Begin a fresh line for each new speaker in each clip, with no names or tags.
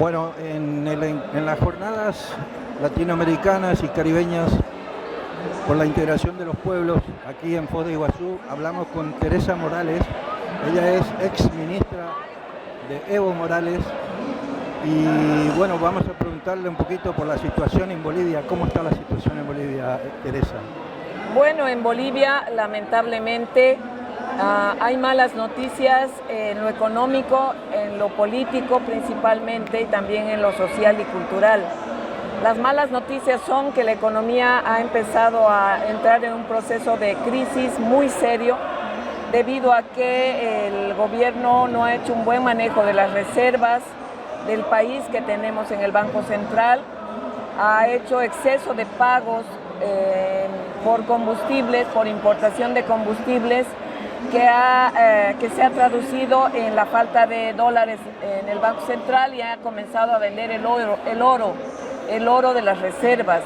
Bueno, en las jornadas latinoamericanas y caribeñas por la integración de los pueblos, aquí en Foz de Iguazú, hablamos con Teresa Morales. Ella es ex ministra de Evo Morales y bueno, vamos a preguntarle un poquito por la situación en Bolivia. ¿Cómo está la situación en Bolivia, Teresa?
Bueno, en Bolivia lamentablemente hay malas noticias en lo económico, en lo político principalmente y también en lo social y cultural. Las malas noticias son que la economía ha empezado a entrar en un proceso de crisis muy serio debido a que el gobierno no ha hecho un buen manejo de las reservas del país que tenemos en el Banco Central, ha hecho exceso de pagos por combustibles, por importación de combustibles, que se ha traducido en la falta de dólares en el Banco Central y ha comenzado a vender el oro de las reservas,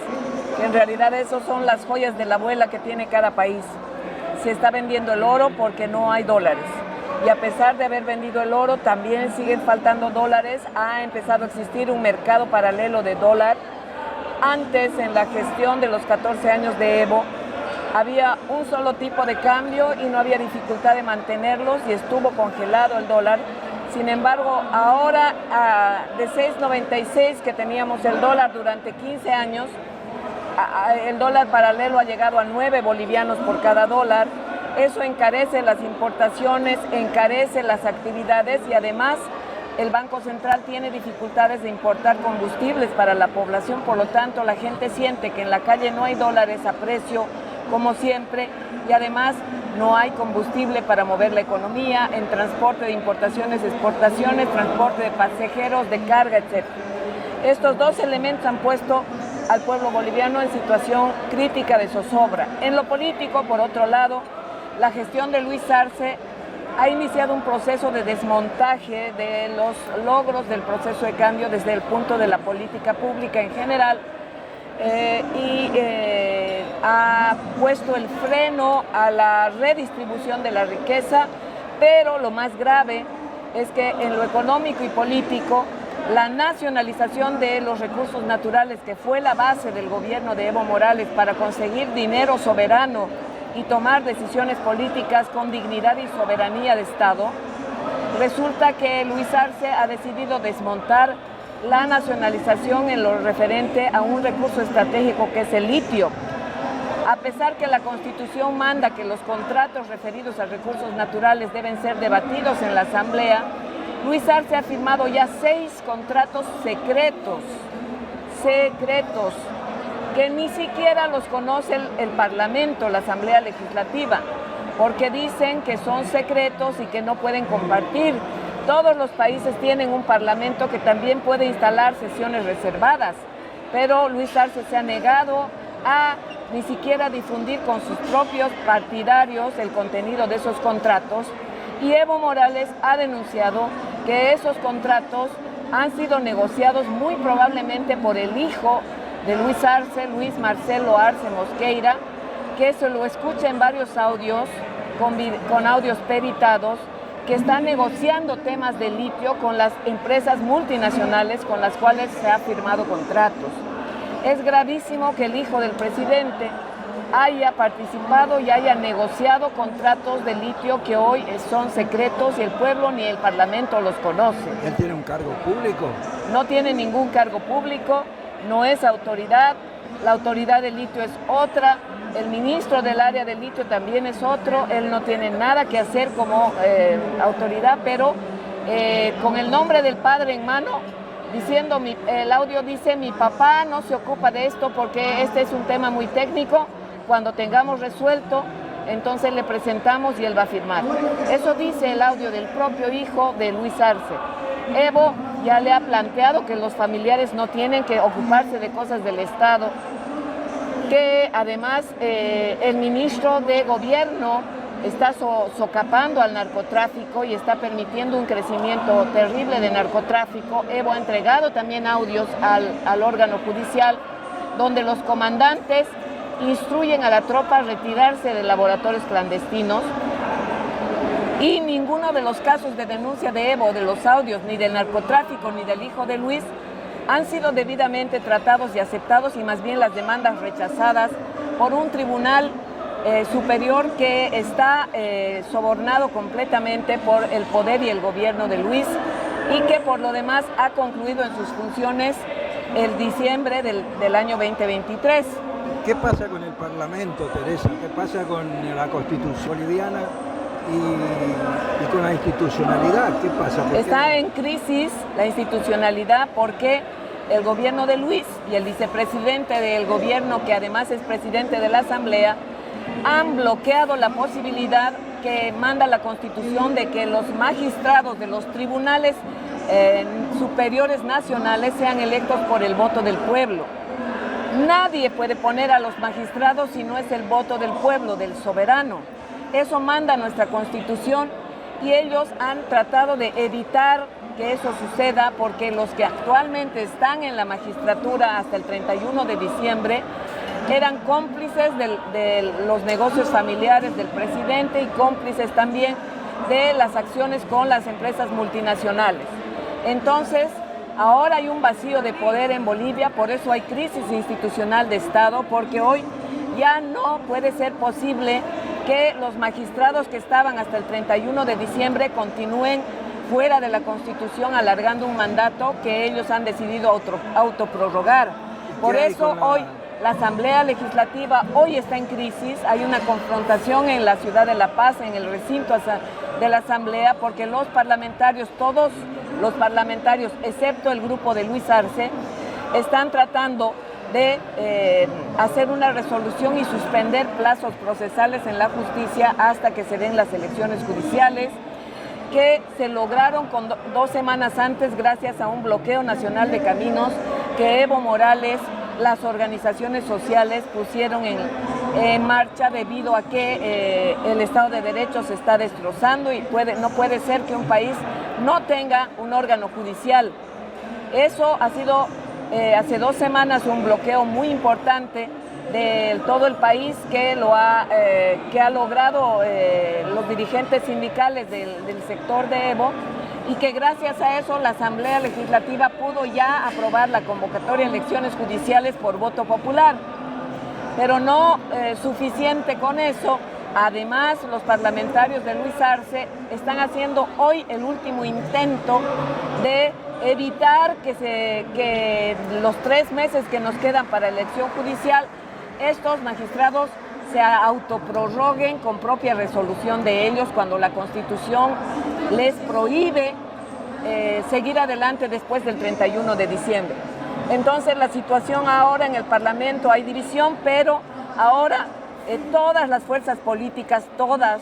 que en realidad esos son las joyas de la abuela que tiene cada país. Se está vendiendo el oro porque no hay dólares. Y a pesar de haber vendido el oro, también siguen faltando dólares. Ha empezado a existir un mercado paralelo de dólar. Antes, en la gestión de los 14 años de Evo, había un solo tipo de cambio y no había dificultad de mantenerlos y estuvo congelado el dólar. Sin embargo, ahora de 6.96 que teníamos el dólar durante 15 años, el dólar paralelo ha llegado a 9 bolivianos por cada dólar. Eso encarece las importaciones, encarece las actividades y además el Banco Central tiene dificultades de importar combustibles para la población. Por lo tanto, la gente siente que en la calle no hay dólares a precio como siempre y además no hay combustible para mover la economía en transporte de importaciones, exportaciones, transporte de pasajeros, de carga, etc. Estos dos elementos han puesto al pueblo boliviano en situación crítica de zozobra. En lo político, por otro lado, la gestión de Luis Arce ha iniciado un proceso de desmontaje de los logros del proceso de cambio desde el punto de la política pública en general ha puesto el freno a la redistribución de la riqueza, pero lo más grave es que en lo económico y político la nacionalización de los recursos naturales, que fue la base del gobierno de Evo Morales para conseguir dinero soberano y tomar decisiones políticas con dignidad y soberanía de Estado, resulta que Luis Arce ha decidido desmontar la nacionalización en lo referente a un recurso estratégico que es el litio. A pesar que la Constitución manda que los contratos referidos a recursos naturales deben ser debatidos en la Asamblea, Luis Arce ha firmado ya 6 contratos secretos, que ni siquiera los conoce el Parlamento, la Asamblea Legislativa, porque dicen que son secretos y que no pueden compartir. Todos los países tienen un Parlamento que también puede instalar sesiones reservadas, pero Luis Arce se ha negado a ni siquiera difundir con sus propios partidarios el contenido de esos contratos, y Evo Morales ha denunciado que esos contratos han sido negociados muy probablemente por el hijo de Luis Arce, Luis Marcelo Arce Mosqueira, que se lo escucha en varios audios, con audios peritados, que está negociando temas de litio con las empresas multinacionales con las cuales se ha firmado contratos. Es gravísimo que el hijo del presidente haya participado y haya negociado contratos de litio que hoy son secretos y el pueblo ni el Parlamento los conoce.
¿Él tiene un cargo público?
No tiene ningún cargo público, no es autoridad, la autoridad del litio es otra, el ministro del área del litio también es otro, él no tiene nada que hacer como autoridad, pero con el nombre del padre en mano, diciendo, el audio dice, mi papá no se ocupa de esto porque este es un tema muy técnico, cuando tengamos resuelto, entonces le presentamos y él va a firmar. Eso dice el audio del propio hijo de Luis Arce. Evo ya le ha planteado que los familiares no tienen que ocuparse de cosas del Estado, que además el ministro de Gobierno está socapando al narcotráfico y está permitiendo un crecimiento terrible de narcotráfico. Evo ha entregado también audios al órgano judicial donde los comandantes instruyen a la tropa a retirarse de laboratorios clandestinos Y ninguno de los casos de denuncia de Evo, de los audios, ni del narcotráfico, ni del hijo de Luis, han sido debidamente tratados y aceptados, y más bien las demandas rechazadas por un tribunal superior que está sobornado completamente por el poder y el gobierno de Luis, y que por lo demás ha concluido en sus funciones el diciembre del año 2023.
¿Qué pasa con el Parlamento, Teresa? ¿Qué pasa con la Constitución boliviana y con la institucionalidad? ¿Qué pasa?
Está en crisis la institucionalidad porque el gobierno de Luis y el vicepresidente del gobierno, que además es presidente de la Asamblea, han bloqueado la posibilidad que manda la Constitución de que los magistrados de los tribunales superiores nacionales sean electos por el voto del pueblo. Nadie puede poner a los magistrados si no es el voto del pueblo, del soberano. Eso manda nuestra Constitución, y ellos han tratado de evitar que eso suceda, porque los que actualmente están en la magistratura hasta el 31 de diciembre eran cómplices de los negocios familiares del presidente y cómplices también de las acciones con las empresas multinacionales. Entonces, ahora hay un vacío de poder en Bolivia, por eso hay crisis institucional de Estado, porque hoy ya no puede ser posible que los magistrados que estaban hasta el 31 de diciembre continúen fuera de la Constitución alargando un mandato que ellos han decidido autoprorrogar. Por eso hoy la Asamblea Legislativa hoy está en crisis, hay una confrontación en la ciudad de La Paz, en el recinto de la Asamblea, porque los parlamentarios, todos los parlamentarios, excepto el grupo de Luis Arce, están tratando de hacer una resolución y suspender plazos procesales en la justicia hasta que se den las elecciones judiciales, que se lograron con 2 semanas antes gracias a un bloqueo nacional de caminos que Evo Morales, las organizaciones sociales pusieron en marcha debido a que el Estado de Derecho se está destrozando y no puede ser que un país no tenga un órgano judicial. Eso ha sido hace 2 semanas un bloqueo muy importante de todo el país que ha logrado los dirigentes sindicales del sector de Evo, y que gracias a eso la Asamblea Legislativa pudo ya aprobar la convocatoria a elecciones judiciales por voto popular. Pero no suficiente con eso. Además, los parlamentarios de Luis Arce están haciendo hoy el último intento de evitar que los 3 meses que nos quedan para elección judicial, estos magistrados se autoprorroguen con propia resolución de ellos, cuando la Constitución les prohíbe seguir adelante después del 31 de diciembre. Entonces, la situación ahora en el Parlamento, hay división, pero ahora todas las fuerzas políticas, todas,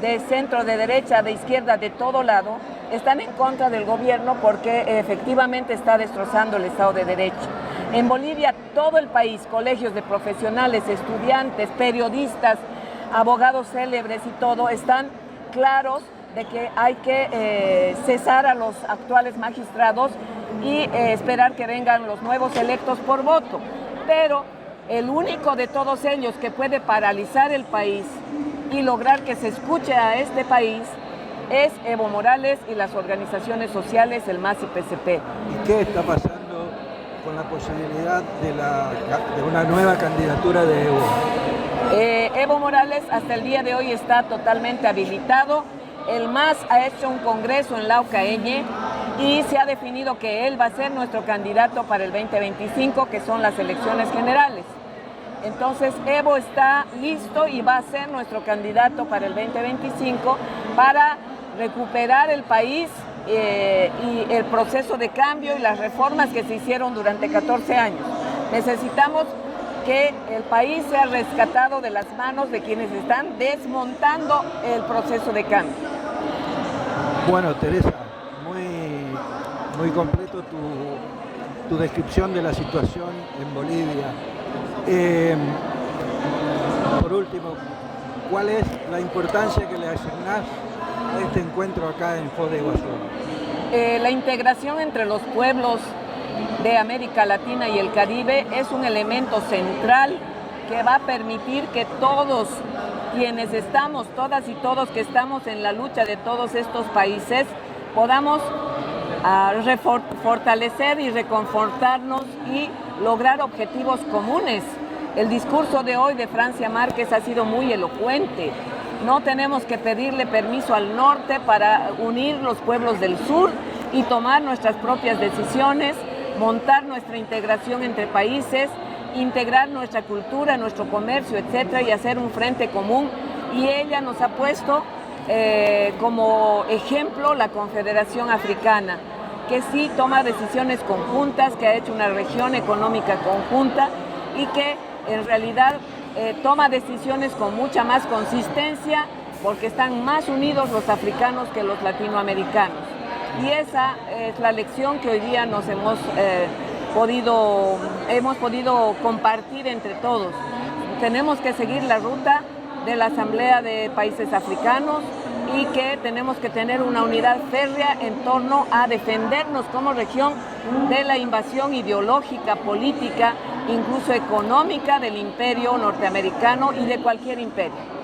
de centro, de derecha, de izquierda, de todo lado, están en contra del gobierno porque efectivamente está destrozando el Estado de Derecho. En Bolivia, todo el país, colegios de profesionales, estudiantes, periodistas, abogados célebres y todo, están claros de que hay que cesar a los actuales magistrados y esperar que vengan los nuevos electos por voto. Pero el único de todos ellos que puede paralizar el país y lograr que se escuche a este país es Evo Morales y las organizaciones sociales, el MAS y PCP.
¿Y qué está pasando con la posibilidad de una nueva candidatura de Evo?
Evo Morales hasta el día de hoy está totalmente habilitado. El MAS ha hecho un congreso en Laucaeñe y se ha definido que él va a ser nuestro candidato para el 2025, que son las elecciones generales. Entonces, Evo está listo y va a ser nuestro candidato para el 2025 para recuperar el país y el proceso de cambio y las reformas que se hicieron durante 14 años. Necesitamos que el país sea rescatado de las manos de quienes están desmontando el proceso de cambio.
Bueno, Teresa, muy completo tu descripción de la situación en Bolivia. Por último, ¿cuál es la importancia que le asignás a este encuentro acá en Foz de Iguazú?
La integración entre los pueblos de América Latina y el Caribe es un elemento central que va a permitir que todos quienes estamos, todas y todos que estamos en la lucha de todos estos países, podamos fortalecer y reconfortarnos y lograr objetivos comunes. El discurso de hoy de Francia Márquez ha sido muy elocuente. No tenemos que pedirle permiso al norte para unir los pueblos del sur y tomar nuestras propias decisiones, montar nuestra integración entre países, integrar nuestra cultura, nuestro comercio, etcétera, y hacer un frente común. Y ella nos ha puesto como ejemplo la Confederación Africana, que sí toma decisiones conjuntas, que ha hecho una región económica conjunta y que en realidad toma decisiones con mucha más consistencia porque están más unidos los africanos que los latinoamericanos. Y esa es la lección que hoy día nos hemos podido compartir entre todos. Tenemos que seguir la ruta de la Asamblea de Países Africanos y que tenemos que tener una unidad férrea en torno a defendernos como región de la invasión ideológica, política, incluso económica del imperio norteamericano y de cualquier imperio.